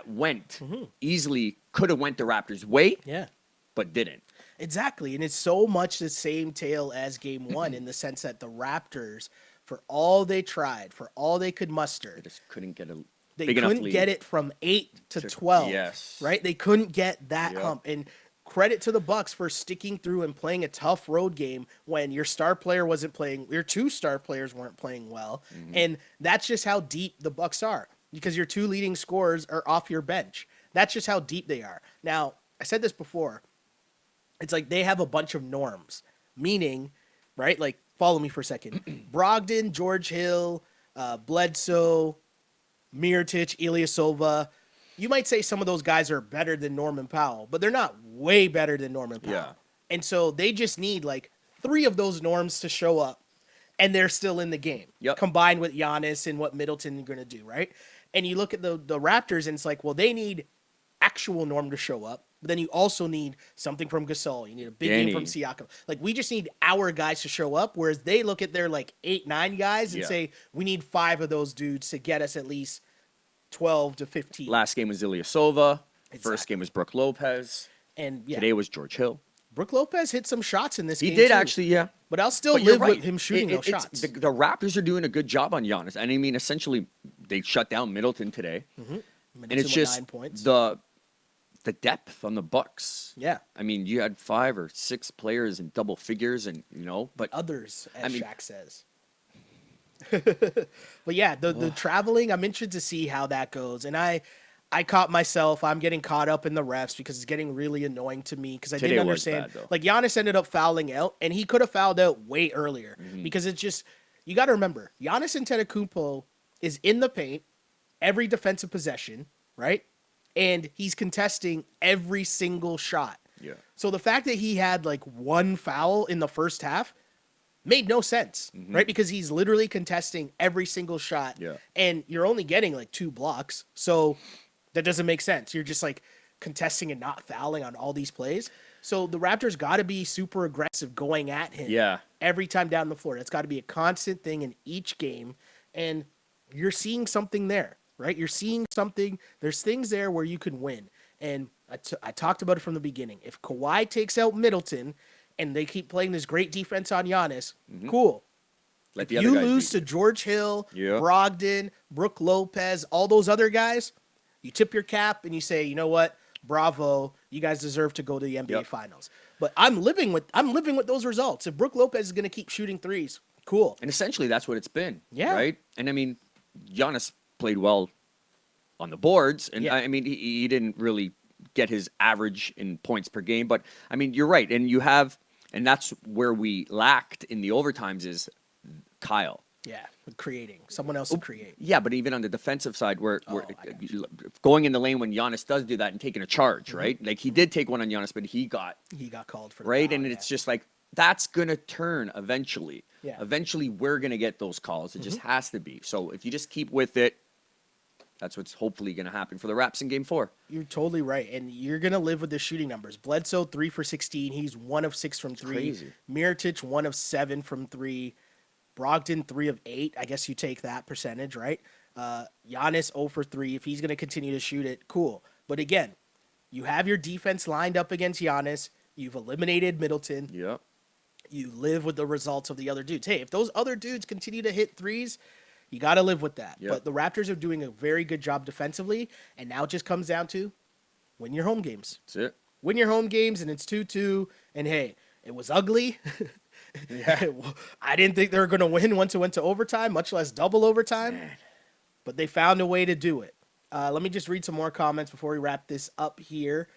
Speaker 3: went easily could have went the Raptors' way,
Speaker 2: Yeah.
Speaker 3: but didn't.
Speaker 2: Exactly. And it's so much the same tale as game one in the sense that the Raptors, for all they tried, for all they could muster,
Speaker 3: They just couldn't get a
Speaker 2: they
Speaker 3: big enough
Speaker 2: couldn't
Speaker 3: lead.
Speaker 2: get it from 8 to 12.
Speaker 3: Yes.
Speaker 2: Right? They couldn't get that
Speaker 3: Yep.
Speaker 2: hump. And credit to the Bucks for sticking through and playing a tough road game when your star player wasn't playing, your 2 star players weren't playing well. And that's just how deep the Bucks are because your 2 leading scorers are off your bench. That's just how deep they are. Now, I said this before. It's like they have a bunch of norms, meaning, right? Like, follow me for a second. Brogdon, George Hill, Bledsoe, Mirotic, Ilyasova. You might say some of those guys are better than Norman Powell, but they're not way better than Norman Powell.
Speaker 3: Yeah.
Speaker 2: And so they just need like 3 of those norms to show up, and they're still in the game.
Speaker 3: Yep.
Speaker 2: Combined with Giannis and what Middleton is going to do, right? And you look at the Raptors, and it's like, well, they need actual norm to show up. But then you also need something from Gasol. You need a big game from Siakam. Like, we just need our guys to show up, whereas they look at their, like, 8, 9 guys and say, we need 5 of those dudes to get us at least 12 to 15.
Speaker 3: Last game was Ilyasova.
Speaker 2: Exactly.
Speaker 3: First game was Brook Lopez.
Speaker 2: And, yeah,
Speaker 3: Today was George Hill.
Speaker 2: Brook Lopez hit some shots in this game,
Speaker 3: He did
Speaker 2: too.
Speaker 3: actually, yeah.
Speaker 2: But I'll still
Speaker 3: But you're
Speaker 2: live
Speaker 3: right.
Speaker 2: with him shooting those shots.
Speaker 3: The Raptors are doing a good job on Giannis. And I mean, essentially, they shut down Middleton today.
Speaker 2: Middleton
Speaker 3: And it's
Speaker 2: with
Speaker 3: just
Speaker 2: 9 points.
Speaker 3: the depth on the Bucks.
Speaker 2: Yeah.
Speaker 3: I mean, you had 5 or 6 players in double figures, and but
Speaker 2: Others, as
Speaker 3: I mean-
Speaker 2: Shaq says. But yeah, the traveling, I'm interested to see how that goes. And I caught myself, I'm getting caught up in the refs because it's getting really annoying to me because I
Speaker 3: Today
Speaker 2: didn't
Speaker 3: was
Speaker 2: understand.
Speaker 3: bad, though.
Speaker 2: Like, Giannis ended up fouling out, and he could have fouled out way earlier because it's just, you got to remember, Giannis Antetokounmpo is in the paint every defensive possession, right? And he's contesting every single shot.
Speaker 3: Yeah.
Speaker 2: So the fact that he had like 1 foul in the first half made no sense, right? Because he's literally contesting every single shot.
Speaker 3: Yeah.
Speaker 2: And you're only getting like 2 blocks. So that doesn't make sense. You're just like contesting and not fouling on all these plays. So the Raptors got to be super aggressive going at him
Speaker 3: Yeah.
Speaker 2: every time down the floor. That's got to be a constant thing in each game. And you're seeing something there, right? You're seeing something. There's things there where you can win. And I talked about it from the beginning. If Kawhi takes out Middleton and they keep playing this great defense on Giannis, cool.
Speaker 3: Let
Speaker 2: If
Speaker 3: the other
Speaker 2: you
Speaker 3: guys
Speaker 2: lose
Speaker 3: beat
Speaker 2: to George Hill,
Speaker 3: Yeah.
Speaker 2: Brogdon, Brook Lopez, all those other guys, you tip your cap and you say, you know what? Bravo, you guys deserve to go to the NBA
Speaker 3: Yep.
Speaker 2: Finals. But I'm living with those results. If Brook Lopez is going to keep shooting threes, cool.
Speaker 3: And essentially, that's what it's been.
Speaker 2: Yeah.
Speaker 3: Right? And I mean, Giannis played well on the boards. And
Speaker 2: Yeah.
Speaker 3: I mean, he didn't really get his average in points per game. But I mean, you're right. And that's where we lacked in the overtimes is Kyle.
Speaker 2: Yeah, creating someone else to create.
Speaker 3: Yeah, but even on the defensive side, where
Speaker 2: I got
Speaker 3: going in the lane when Giannis does do that and taking a charge, right? Like he did take one on Giannis, but he got
Speaker 2: He got called for the
Speaker 3: right,
Speaker 2: foul,
Speaker 3: and
Speaker 2: yeah.
Speaker 3: it's just like that's gonna turn eventually.
Speaker 2: Yeah.
Speaker 3: Eventually, we're gonna get those calls. It just has to be. So if you just keep with it, that's what's hopefully gonna happen for the Raps in Game 4.
Speaker 2: You're totally right, and you're gonna live with the shooting numbers. Bledsoe 3 for 16. He's 1 of 6 from 3.
Speaker 3: crazy.
Speaker 2: Mirotic 1 of 7 from 3. Brogdon 3 of 8. I guess you take that percentage, right? Giannis 0 for 3. If he's gonna continue to shoot it, cool. But again, you have your defense lined up against Giannis. You've eliminated Middleton.
Speaker 3: Yeah.
Speaker 2: You live with the results of the other dudes. Hey, if those other dudes continue to hit threes, you got to live with that.
Speaker 3: Yep.
Speaker 2: But the Raptors are doing a very good job defensively, and now it just comes down to win your home games.
Speaker 3: That's it.
Speaker 2: win your home games, and it's 2-2. And hey, it was ugly.
Speaker 3: Yeah.
Speaker 2: I didn't think they were going to win once it went to overtime, much less double overtime.
Speaker 3: Man.
Speaker 2: But they found a way to do it. Let me just read some more comments before we wrap this up here.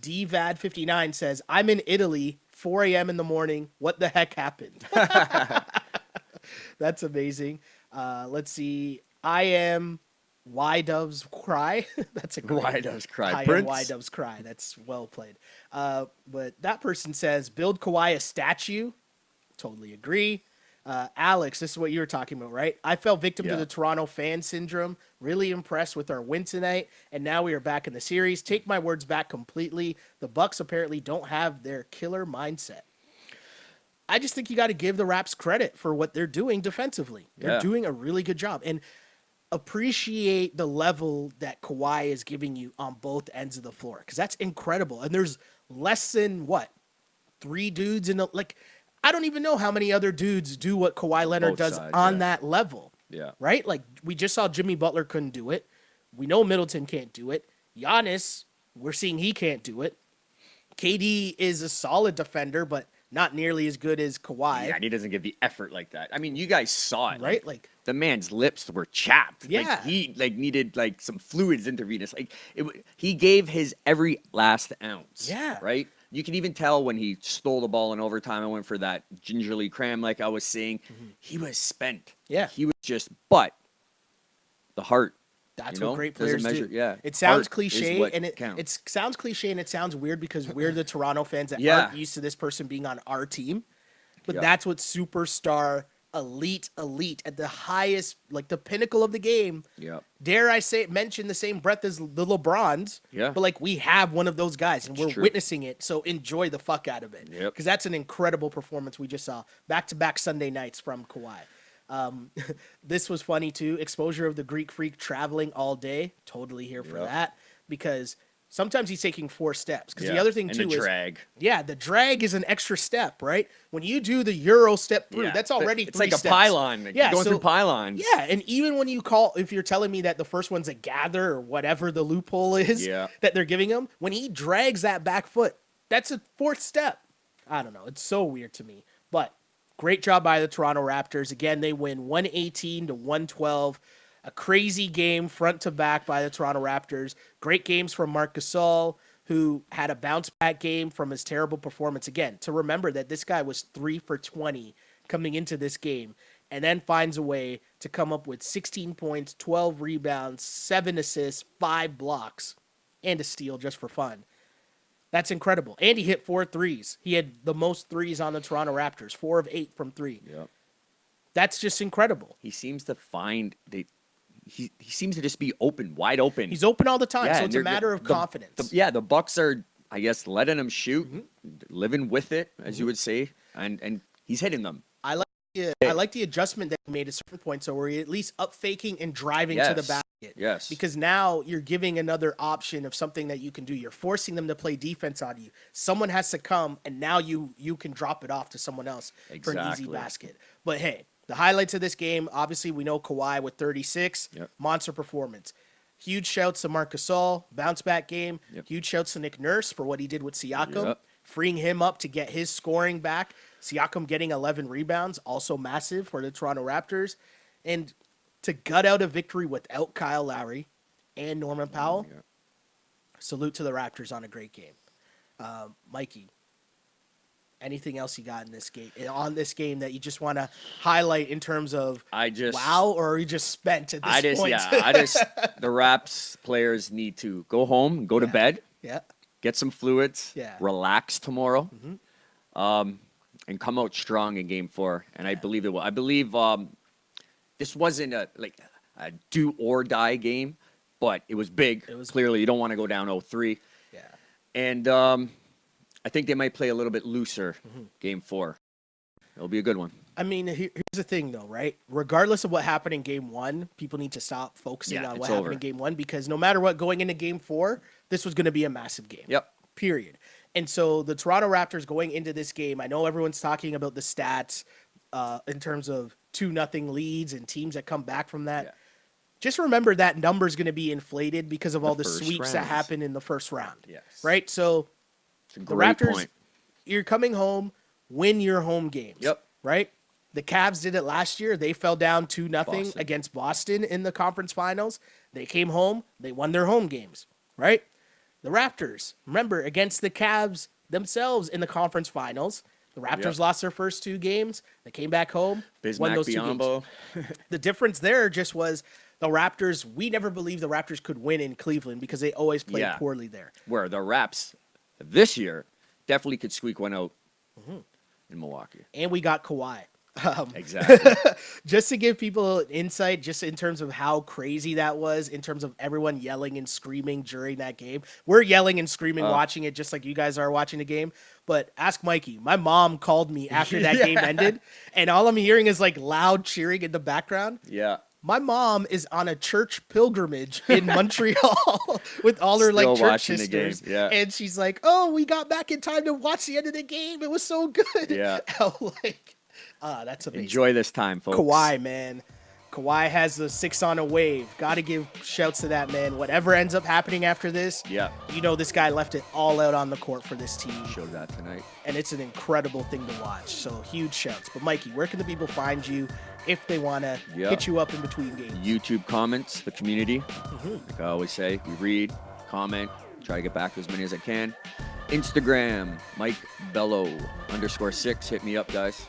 Speaker 2: DVAD59 says, I'm in Italy, 4 a.m. in the morning. What the heck happened? That's amazing. Let's see. I am Why Doves Cry. That's a great
Speaker 3: Why Doves Cry.
Speaker 2: I am
Speaker 3: Prince?
Speaker 2: Why Doves Cry. That's well played. But that person says, build Kawhi a statue. Totally agree. Alex, this is what you were talking about, right? I fell victim to the Toronto fan syndrome. Really impressed with our win tonight, and now we are back in the series. Take my words back completely. The Bucks apparently don't have their killer mindset. I just think you got to give the Raps credit for what they're doing defensively. They're doing a really good job, and appreciate the level that Kawhi is giving you on both ends of the floor, because that's incredible. And there's less than, 3 dudes in the, I don't even know how many other dudes do what Kawhi Leonard does on that level.
Speaker 3: Yeah.
Speaker 2: Right? Like, we just saw Jimmy Butler couldn't do it. We know Middleton can't do it. Giannis, we're seeing he can't do it. KD is a solid defender, but not nearly as good as Kawhi.
Speaker 3: Yeah, and he doesn't give the effort like that. I mean, you guys saw it.
Speaker 2: Right? Like
Speaker 3: the man's lips were chapped.
Speaker 2: Yeah.
Speaker 3: Like, he needed some fluids intravenous. He gave his every last ounce.
Speaker 2: Yeah.
Speaker 3: Right? You can even tell when he stole the ball in overtime and went for that gingerly cram, like I was saying. He was spent.
Speaker 2: Yeah.
Speaker 3: He was but the heart.
Speaker 2: That's what great players do.
Speaker 3: Yeah.
Speaker 2: It sounds
Speaker 3: Heart
Speaker 2: cliche,
Speaker 3: is what
Speaker 2: and it
Speaker 3: counts.
Speaker 2: sounds cliche, and it sounds weird because we're the Toronto fans that
Speaker 3: Yeah.
Speaker 2: aren't used to this person being on our team. But
Speaker 3: Yeah.
Speaker 2: that's what superstar, elite at the highest, the pinnacle of the game.
Speaker 3: Yeah.
Speaker 2: Dare I mention the same breath as the LeBrons?
Speaker 3: Yeah.
Speaker 2: But we have one of those guys, and we're
Speaker 3: true.
Speaker 2: witnessing it. So enjoy the fuck out of it,
Speaker 3: Yep.
Speaker 2: because that's an incredible performance we just saw. Back-to-back Sunday nights from Kawhi. This was funny too. Exposure of the Greek Freak traveling all day. Totally here for that, because sometimes he's taking 4 steps. Because the other thing
Speaker 3: and
Speaker 2: too
Speaker 3: the
Speaker 2: is
Speaker 3: drag.
Speaker 2: the drag is an extra step, right? When you do the Euro step through, that's already
Speaker 3: it's
Speaker 2: 3
Speaker 3: like
Speaker 2: steps.
Speaker 3: a pylon.
Speaker 2: Yeah,
Speaker 3: You're going through pylons.
Speaker 2: Yeah, and even when if you're telling me that the first one's a gather or whatever the loophole is that they're giving him, when he drags that back foot, that's a 4th step. I don't know. It's so weird to me. But great job by the Toronto Raptors. Again, they win 118-112. A crazy game front to back by the Toronto Raptors. Great games from Marc Gasol, who had a bounce back game from his terrible performance. Again, to remember that this guy was 3 for 20 coming into this game, and then finds a way to come up with 16 points, 12 rebounds, 7 assists, 5 blocks, and a steal just for fun. That's incredible. And he hit 4 threes. He had the most threes on the Toronto Raptors, 4 of 8 from 3.
Speaker 3: Yep.
Speaker 2: That's just incredible.
Speaker 3: He seems to find he seems to just be wide open.
Speaker 2: He's open all the time,
Speaker 3: Yeah,
Speaker 2: so
Speaker 3: and
Speaker 2: it's a matter of confidence.
Speaker 3: The Bucks are, I guess, letting him shoot, living with it, as you would say, and he's hitting them.
Speaker 2: I like the adjustment that he made at certain points, so where he at least up faking and driving to the basket.
Speaker 3: Yes.
Speaker 2: Because now you're giving another option of something that you can do. You're forcing them to play defense on you. Someone has to come, and now you can drop it off to someone else for an easy basket. But hey, the highlights of this game, obviously we know Kawhi with 36, monster performance. Huge shouts to Marc Gasol, bounce back game. Huge shouts to Nick Nurse for what he did with Siakam, freeing him up to get his scoring back. Siakam getting 11 rebounds, also massive for the Toronto Raptors. And to gut out a victory without Kyle Lowry and Norman Powell, salute to the Raptors on a great game. Mikey, anything else you got in this game that you just want to highlight in terms of wow, or are you just spent at this point?
Speaker 3: The Raps players need to go home, go to bed, get some fluids, relax tomorrow, and come out strong in Game 4. And I believe it will. I believe this wasn't a do or die game, but it was big. Clearly, you don't want to go down 0-3.
Speaker 2: Yeah.
Speaker 3: And I think they might play a little bit looser Game 4. It'll be a good one.
Speaker 2: I mean, here's the thing, though, right? Regardless of what happened in Game 1, people need to stop focusing on what happened in Game 1, because no matter what, going into Game 4, this was going to be a massive game.
Speaker 3: Yep.
Speaker 2: Period. And so the Toronto Raptors going into this game, I know everyone's talking about the stats in terms of 2-0 leads and teams that come back from that. just remember that number's going to be inflated because of all the
Speaker 3: first
Speaker 2: sweeps that
Speaker 3: rounds.
Speaker 2: happen in the first round.
Speaker 3: Yes.
Speaker 2: Right? So
Speaker 3: It's a
Speaker 2: the
Speaker 3: great
Speaker 2: Raptors,
Speaker 3: point.
Speaker 2: you're coming home, win your home games.
Speaker 3: Yep.
Speaker 2: Right? The Cavs did it last year. They fell down 2-0
Speaker 3: Boston.
Speaker 2: against Boston in the conference finals. They came home. They won their home games. Right? The Raptors, remember, against the Cavs themselves in the conference finals, the Raptors
Speaker 3: Yep.
Speaker 2: lost their first 2 games. They came back home, won
Speaker 3: Bismack
Speaker 2: those 2 games.
Speaker 3: Biyombo.
Speaker 2: The difference there just was the Raptors. We never believed the Raptors could win in Cleveland because they always played
Speaker 3: Yeah.
Speaker 2: poorly there.
Speaker 3: Where the Raps this year definitely could squeak one out in Milwaukee.
Speaker 2: And we got Kawhi.
Speaker 3: Exactly.
Speaker 2: Just to give people an insight, just in terms of how crazy that was, in terms of everyone yelling and screaming during that game. We're yelling and screaming watching it just like you guys are watching the game. But ask Mikey. My mom called me after that game ended, and all I'm hearing is like loud cheering in the background.
Speaker 3: Yeah.
Speaker 2: My mom is on a church pilgrimage in Montreal with all her like
Speaker 3: Still
Speaker 2: church
Speaker 3: watching the game,
Speaker 2: sisters.
Speaker 3: yeah.
Speaker 2: And she's like, "Oh, we got back in time to watch the end of the game. It was so good."
Speaker 3: Yeah.
Speaker 2: I'm like, that's amazing.
Speaker 3: Enjoy this time, folks.
Speaker 2: Kawhi, man. Kawhi has the 6 on a wave. Got to give shouts to that man. Whatever ends up happening after this,
Speaker 3: Yeah.
Speaker 2: you know this guy left it all out on the court for this team.
Speaker 3: Showed that tonight.
Speaker 2: And it's an incredible thing to watch. So huge shouts. But Mikey, where can the people find you if they want to
Speaker 3: Yeah.
Speaker 2: hit you up in between games?
Speaker 3: YouTube comments, the community. Like I always say, we read, comment, try to get back to as many as I can. Instagram, Mike Bello _6. Hit me up, guys.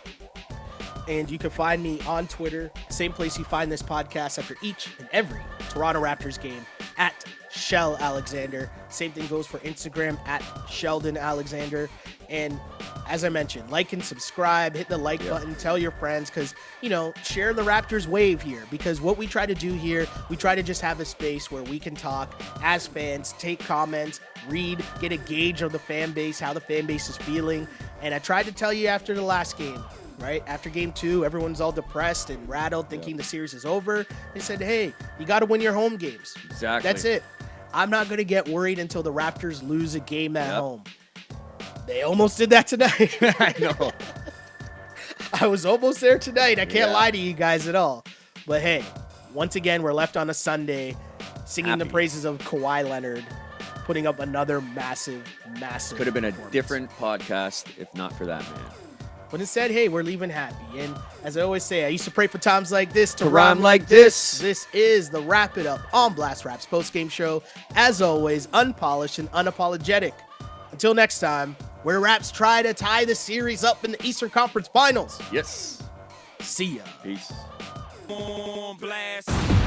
Speaker 2: And you can find me on Twitter, same place you find this podcast after each and every Toronto Raptors game, at Shell Alexander. Same thing goes for Instagram, at Sheldon Alexander. And as I mentioned, like and subscribe, hit the like button, tell your friends, because, you know, share the Raptors wave here. Because what we try to do here, we try to just have a space where we can talk as fans, take comments, read, get a gauge of the fan base, how the fan base is feeling. And I tried to tell you after the last game, right? After game 2, everyone's all depressed and rattled, thinking the series is over. They said, hey, you got to win your home games.
Speaker 3: Exactly.
Speaker 2: That's it. I'm not going to get worried until the Raptors lose a game at home. They almost did that tonight.
Speaker 3: I know.
Speaker 2: I was almost there tonight. I can't
Speaker 3: Yeah.
Speaker 2: lie to you guys at all. But hey, once again, we're left on a Sunday singing the
Speaker 3: Happy.
Speaker 2: praises of Kawhi Leonard, putting up another massive
Speaker 3: Could have been a
Speaker 2: performance.
Speaker 3: different podcast if not for that, man.
Speaker 2: But instead, hey, we're leaving happy. And as I always say, I used to pray for times like this to
Speaker 3: To
Speaker 2: rhyme
Speaker 3: rhyme like this.
Speaker 2: This is the Wrap It Up on Blast Raps postgame show. As always, unpolished and unapologetic. Until next time, where Raps try to tie the series up in the Eastern Conference Finals.
Speaker 3: Yes.
Speaker 2: See ya.
Speaker 3: Peace.
Speaker 1: On blast.